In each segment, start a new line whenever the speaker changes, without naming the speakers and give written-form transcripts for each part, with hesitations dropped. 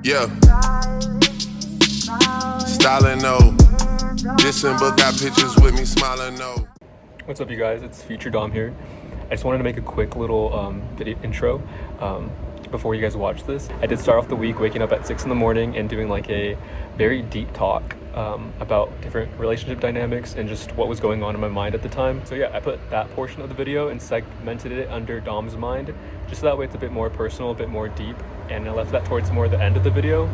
Yeah. Styling no. Dissing but got pictures with me smiling no.
What's up, you guys? It's Future Dom here. I just wanted to make a quick little video intro before you guys watch this. I did start off the week waking up at 6 in the morning and doing like a very deep talk about different relationship dynamics and just what was going on in my mind at the time. So yeah, I put that portion of the video and segmented it under Dom's mind, just so that way it's a bit more personal, a bit more deep, and I left that towards more the end of the video.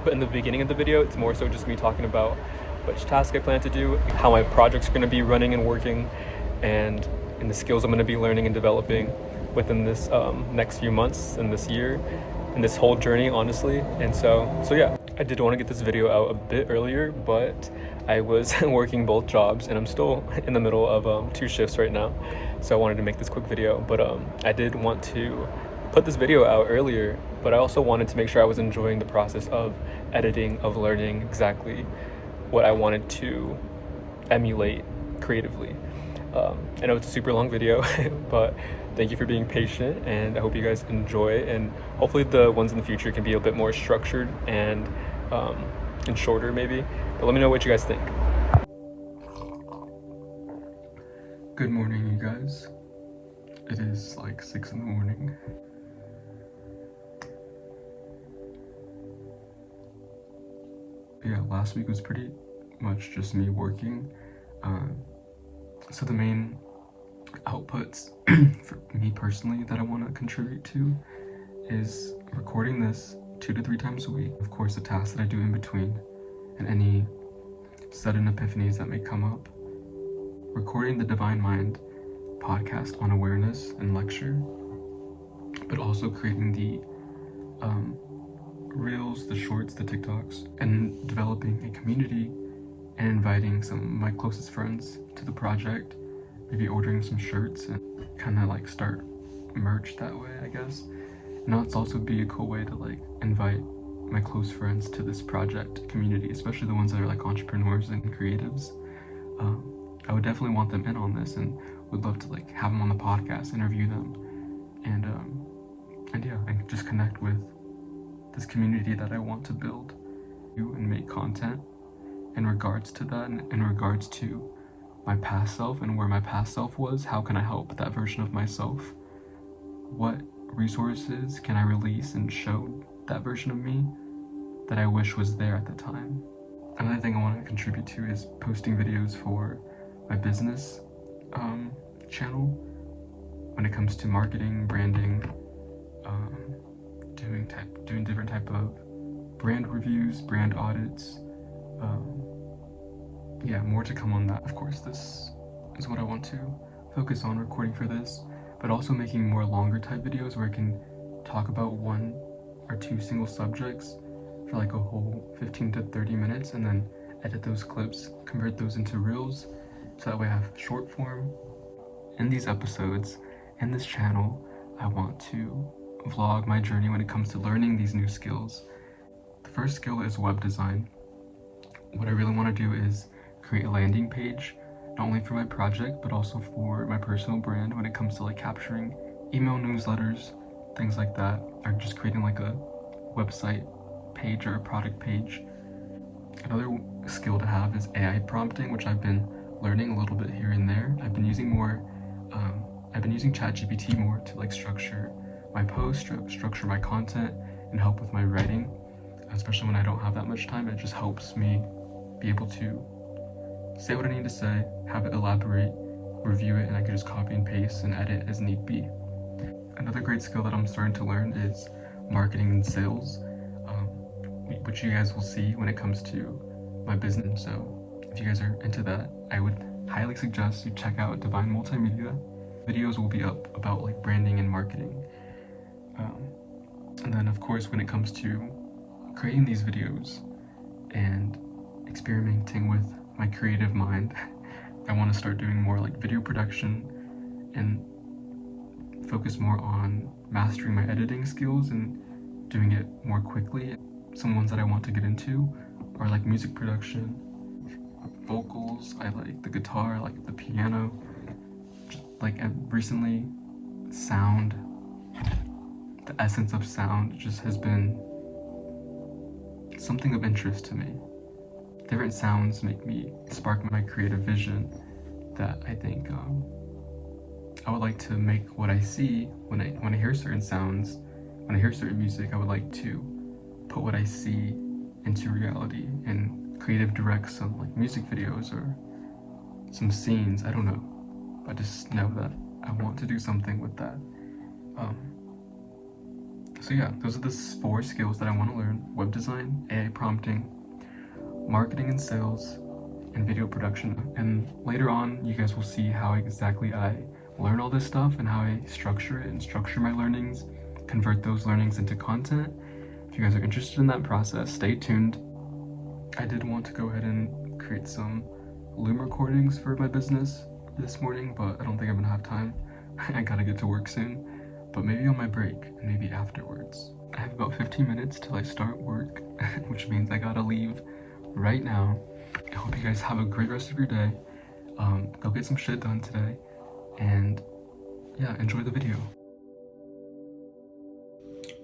But in the beginning of the video, it's more so just me talking about which task I plan to do, how my project's going to be running and working, and the skills I'm going to be learning and developing within this next few months and this year and this whole journey, honestly. And so yeah, I did want to get this video out a bit earlier, but I was working both jobs and I'm still in the middle of 2 shifts right now. So I wanted to make this quick video, but I did want to put this video out earlier, but I also wanted to make sure I was enjoying the process of editing, of learning exactly what I wanted to emulate creatively. I know it's a super long video, but thank you for being patient, and I hope you guys enjoy, and hopefully the ones in the future can be a bit more structured and shorter maybe, but let me know what you guys think. Good morning, you guys. It is like 6 in the morning. Yeah, last week was pretty much just me working. So the main outputs for me personally that I want to contribute to is recording this 2 to 3 times a week. Of course, the tasks that I do in between and any sudden epiphanies that may come up. Recording the Divine Mind podcast on awareness and lecture, but also creating the reels, the shorts, the TikToks, and developing a community and inviting some of my closest friends to the project, maybe ordering some shirts and kind of like start merch that way, I guess. And it's also be a cool way to like invite my close friends to this project community, especially the ones that are like entrepreneurs and creatives. I would definitely want them in on this and would love to like have them on the podcast, interview them, and yeah, and just connect with this community that I want to build and make content in regards to that, and in regards to my past self and where my past self was. How can I help that version of myself? What resources can I release and show that version of me that I wish was there at the time? Another thing I want to contribute to is posting videos for my business channel when it comes to marketing, branding, doing different type of brand reviews, brand audits. Yeah, more to come on that. Of course, this is what I want to focus on recording for this, but also making more longer type videos where I can talk about 1 or 2 single subjects for like a whole 15 to 30 minutes, and then edit those clips, convert those into reels, so that way I have short form. In these episodes, in this channel, I want to vlog my journey when it comes to learning these new skills. The first skill is web design. What I really want to do is create a landing page, not only for my project, but also for my personal brand when it comes to like capturing email newsletters, things like that, or just creating like a website page or a product page. Another skill to have is AI prompting, which I've been learning a little bit here and there. I've been using ChatGPT more to like structure my posts, structure my content, and help with my writing, especially when I don't have that much time. It just helps me be able to say what I need to say, have it elaborate, review it, and I can just copy and paste and edit as need be. Another great skill that I'm starting to learn is marketing and sales, which you guys will see when it comes to my business. So if you guys are into that, I would highly suggest you check out Divine Multimedia. Videos will be up about like branding and marketing. And then of course, when it comes to creating these videos and experimenting with my creative mind, I want to start doing more like video production and focus more on mastering my editing skills and doing it more quickly. Some ones that I want to get into are like music production, vocals. I like the guitar, I like the piano. Like recently, sound, the essence of sound just has been something of interest to me. Different sounds make me spark my creative vision that I think I would like to make what I see when I hear certain sounds, when I hear certain music. I would like to put what I see into reality and creative direct some like music videos or some scenes. I don't know. I just know that I want to do something with that. So yeah, those are the 4 skills that I want to learn: web design, AI prompting, marketing and sales, and video production. And later on, you guys will see how exactly I learn all this stuff and how I structure it and structure my learnings, convert those learnings into content. If you guys are interested in that process, stay tuned. I did want to go ahead and create some Loom recordings for my business this morning, but I don't think I'm gonna have time. I gotta get to work soon, but maybe on my break and maybe afterwards. I have about 15 minutes till I start work, which means I gotta leave right now. I hope you guys have a great rest of your day. Go get some shit done today, and yeah, enjoy the video.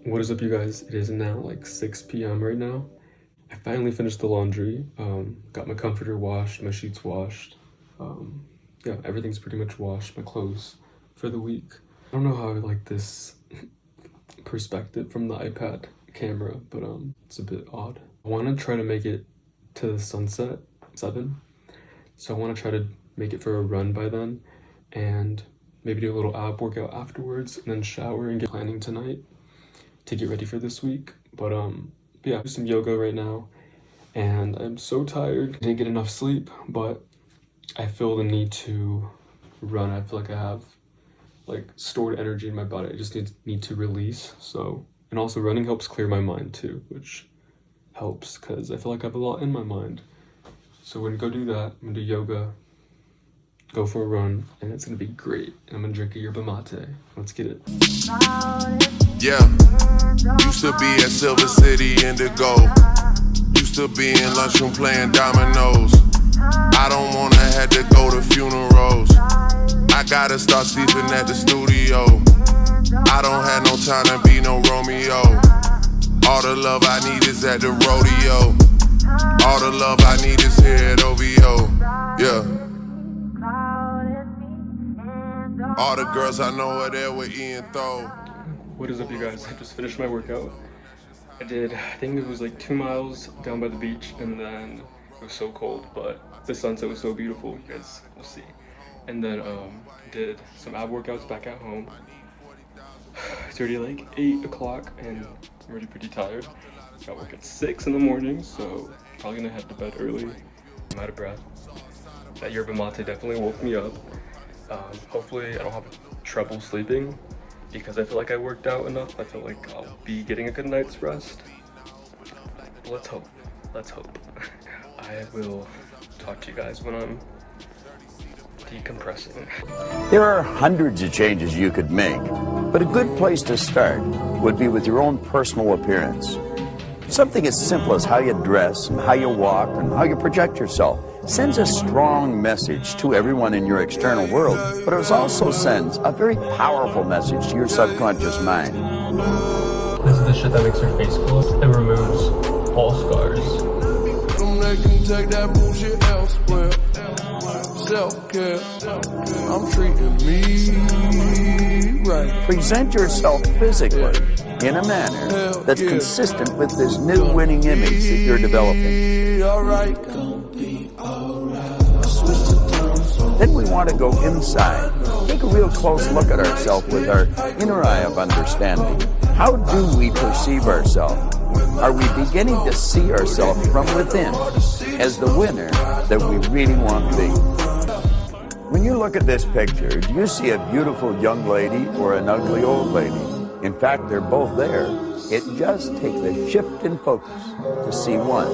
What is up, you guys? It is now like 6 p.m. right now. I finally finished the laundry. Got my comforter washed, my sheets washed. Yeah, everything's pretty much washed, my clothes for the week. I don't know how I like this perspective from the iPad camera, but it's a bit odd. I want to try to make it to the sunset 7, so I want to try to make it for a run by then, and maybe do a little ab workout afterwards, and then shower and get planning tonight to get ready for this week. But yeah, do some yoga right now, and I'm so tired. I didn't get enough sleep, but I feel the need to run. I feel like I have like stored energy in my body. I just need to release. So, and also running helps clear my mind too, which helps because I feel like I have a lot in my mind. So we're gonna go do that. I'm gonna do yoga, go for a run, and it's gonna be great. And I'm gonna drink a yerba mate. Let's get it.
Yeah, used to be at Silver City Indigo. Used to be in lunchroom playing dominoes. I don't wanna have to go to funerals. I gotta start sleeping at the studio. I don't have no time to be no Romeo. All the love I need is at the rodeo. All the love I need is here at OVO. Yeah. All the girls I know are there with Ian Throw.
What is up, you guys? I just finished my workout. I think it was like 2 miles down by the beach, and then it was so cold, but the sunset was so beautiful. You guys will see. And then did some ab workouts back at home. It's already like 8 o'clock, and I'm already pretty tired. Got work at 6 in the morning, so probably gonna head to bed early. I'm out of breath. That yerba mate definitely woke me up. Hopefully I don't have trouble sleeping, because I feel like I worked out enough. I feel like I'll be getting a good night's rest. But let's hope. Let's hope. I will talk to you guys when I'm decompressing.
There are hundreds of changes you could make, but a good place to start would be with your own personal appearance. Something as simple as how you dress and how you walk and how you project yourself sends a strong message to everyone in your external world, but it also sends a very powerful message to your subconscious mind.
This is the shit that makes your face glow. It removes all scars.
Take that bullshit elsewhere. Self-care, I'm treating me right.
Present yourself physically in a manner that's consistent with this new winning image that you're developing. Then we want to go inside. Take a real close look at ourselves with our inner eye of understanding. How do we perceive ourselves? Are we beginning to see ourselves from within as the winner that we really want to be? When you look at this picture, do you see a beautiful young lady or an ugly old lady? In fact, they're both there. It just takes a shift in focus to see one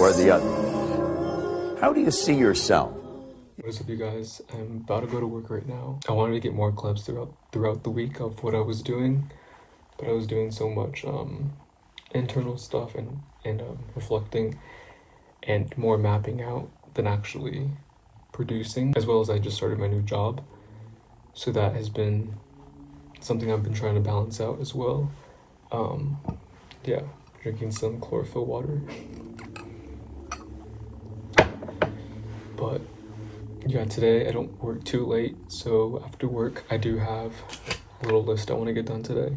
or the other. How do you see yourself?
What is up, you guys? I'm about to go to work right now. I wanted to get more clips throughout the week of what I was doing, but I was doing so much internal stuff and reflecting and more mapping out than actually producing, as well as I just started my new job, so that has been something I've been trying to balance out as well. Yeah, drinking some chlorophyll water. But yeah, today I don't work too late, so after work I do have a little list I want to get done today.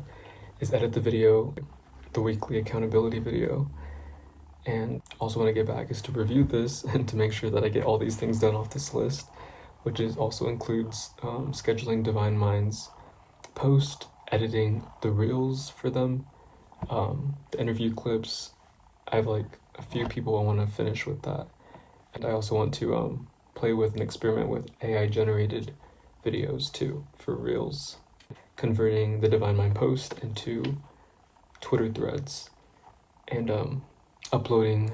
Is edit the video, the weekly accountability video, and also when I get back is to review this and to make sure that I get all these things done off this list, which is also includes scheduling Divine Minds post, editing the reels for them, the interview clips. I have like a few people I want to finish with that, and I also want to play with and experiment with AI generated videos too for reels, converting the Divine Mind post into Twitter threads, and uploading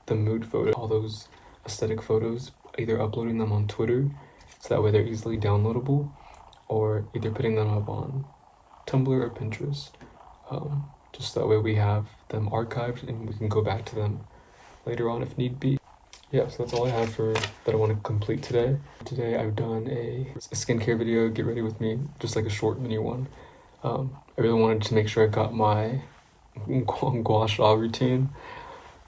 the mood photo, all those aesthetic photos, either uploading them on Twitter so that way they're easily downloadable, or either putting them up on Tumblr or Pinterest, just that way we have them archived and we can go back to them later on if need be. Yeah, so that's all I have for that I want to complete today. Today I've done a skincare video, get ready with me, just like a short mini one. I really wanted to make sure I got my gua sha routine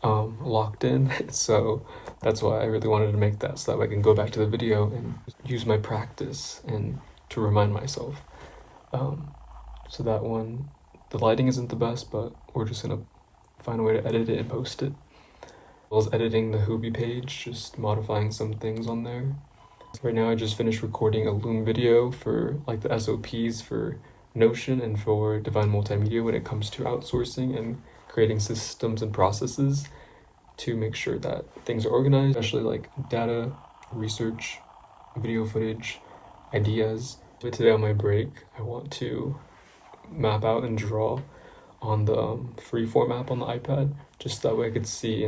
locked in, so that's why I really wanted to make that, so that way I can go back to the video and use my practice and to remind myself. So that one, the lighting isn't the best, but we're just gonna find a way to edit it and post it. As well as editing the Hoobie page, just modifying some things on there. Right now I just finished recording a Loom video for like the SOPs for Notion and for Divine Multimedia when it comes to outsourcing and creating systems and processes to make sure that things are organized, especially like data, research, video footage, ideas. But today on my break, I want to map out and draw on the freeform app on the iPad, just that way I could see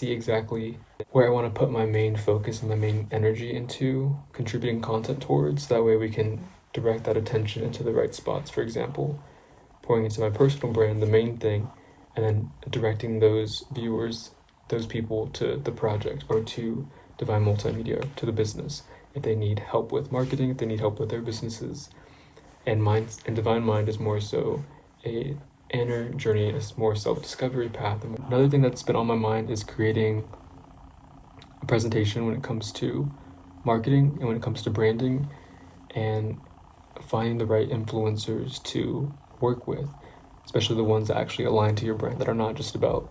exactly where I want to put my main focus and my main energy into contributing content towards. That way we can direct that attention into the right spots. For example, pouring into my personal brand, the main thing, and then directing those viewers, those people to the project or to Divine Multimedia, to the business, if they need help with marketing, if they need help with their businesses. And Divine Mind is more so a inner journey, a more self-discovery path. And another thing that's been on my mind is creating a presentation when it comes to marketing and when it comes to branding, and finding the right influencers to work with, especially the ones that actually align to your brand, that are not just about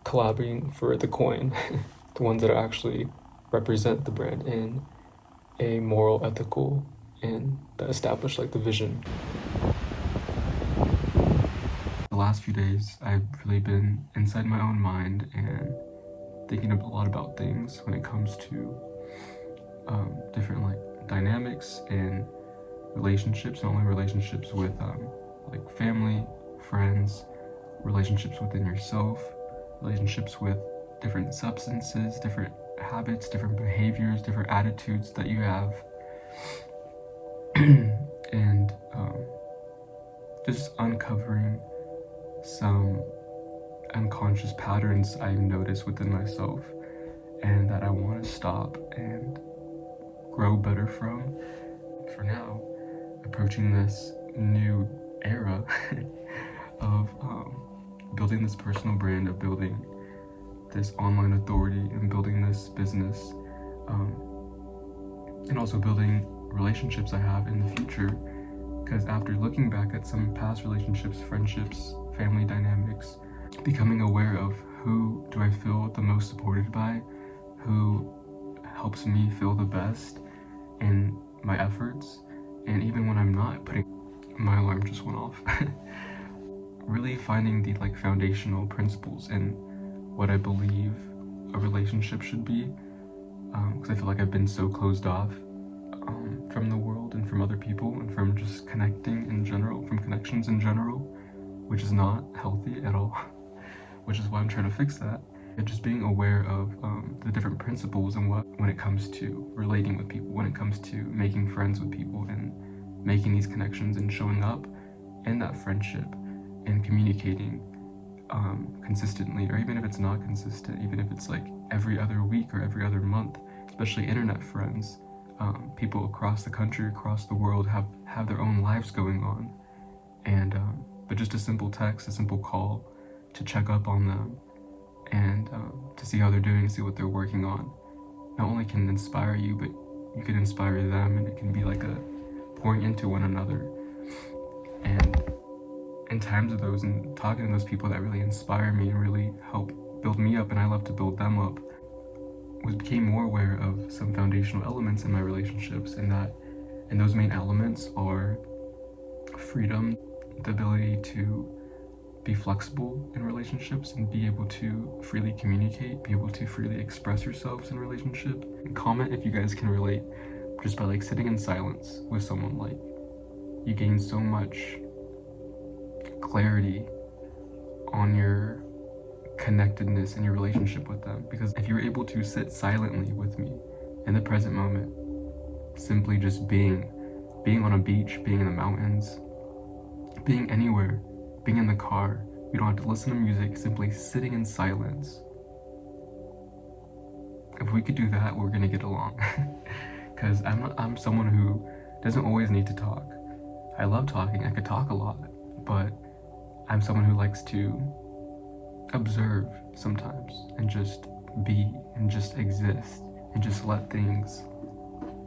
collabing for the coin, the ones that actually represent the brand in a moral, ethical, and that establish like the vision. The last few days, I've really been inside my own mind and thinking a lot about things when it comes to different like dynamics and relationships, not only relationships with like family, friends, relationships within yourself, relationships with different substances, different habits, different behaviors, different attitudes that you have, and just uncovering some unconscious patterns I've noticed within myself and that I want to stop and grow better from. For now, approaching this new era of building this personal brand, of building this online authority and building this business, and also building relationships I have in the future. Because after looking back at some past relationships, friendships, family dynamics, becoming aware of who do I feel the most supported by, who helps me feel the best in my efforts, and even when I'm not putting, my alarm just went off. Really finding the like foundational principles in what I believe a relationship should be, because I feel like I've been so closed off from the world and from other people and from just connecting in general, from connections in general, which is not healthy at all, which is why I'm trying to fix that. And just being aware of the different principles and when it comes to relating with people, when it comes to making friends with people and making these connections and showing up in that friendship and communicating consistently, or even if it's not consistent, even if it's like every other week or every other month, especially internet friends. People across the country, across the world have their own lives going on, and but just a simple text, a simple call to check up on them and to see how they're doing, see what they're working on. Not only can it inspire you, but you can inspire them, and it can be like a pouring into one another. And in times of those and talking to those people that really inspire me and really help build me up, and I love to build them up, became more aware of some foundational elements in my relationships, and those main elements are freedom, the ability to be flexible in relationships and be able to freely communicate, be able to freely express yourselves in relationship. And comment if you guys can relate, just by like sitting in silence with someone. Like, you gain so much clarity on your connectedness in your relationship with them, because if you're able to sit silently with me in the present moment, simply just being on a beach, being in the mountains, being anywhere, being in the car, you don't have to listen to music, simply sitting in silence. If we could do that, we're gonna get along. Because I'm someone who doesn't always need to talk. I love talking, I could talk a lot, but I'm someone who likes to observe sometimes and just be and just exist and just let things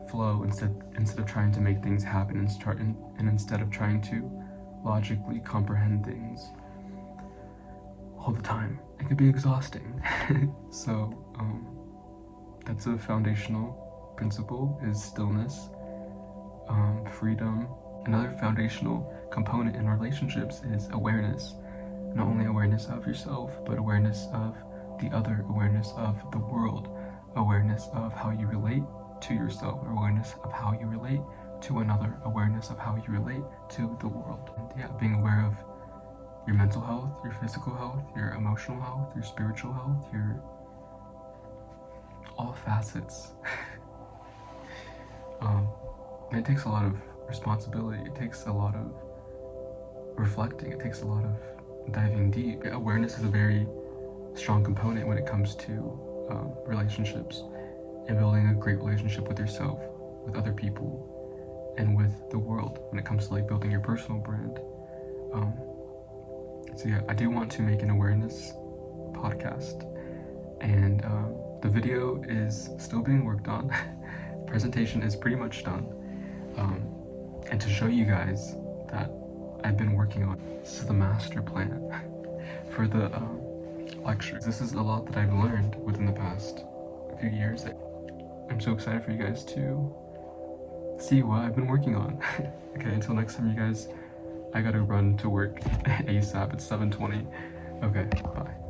flow instead of trying to make things happen and instead of trying to logically comprehend things all the time. It could be exhausting. So that's a foundational principle, is stillness, freedom. Another foundational component in relationships is awareness. Not only awareness of yourself, but awareness of the other, awareness of the world, awareness of how you relate to yourself, awareness of how you relate to another, awareness of how you relate to the world. And yeah, being aware of your mental health, your physical health, your emotional health, your spiritual health, your all facets. And it takes a lot of responsibility. It takes a lot of reflecting. It takes a lot of diving deep. Awareness is a very strong component when it comes to relationships and building a great relationship with yourself, with other people, and with the world when it comes to like building your personal brand. So yeah, I do want to make an awareness podcast, and the video is still being worked on. The presentation is pretty much done, and to show you guys that I've been working on, this is the master plan for the lectures. This is a lot that I've learned within the past few years. I'm so excited for you guys to see what I've been working on. Okay, until next time, you guys, I gotta run to work ASAP. It's 7:20. Okay, bye.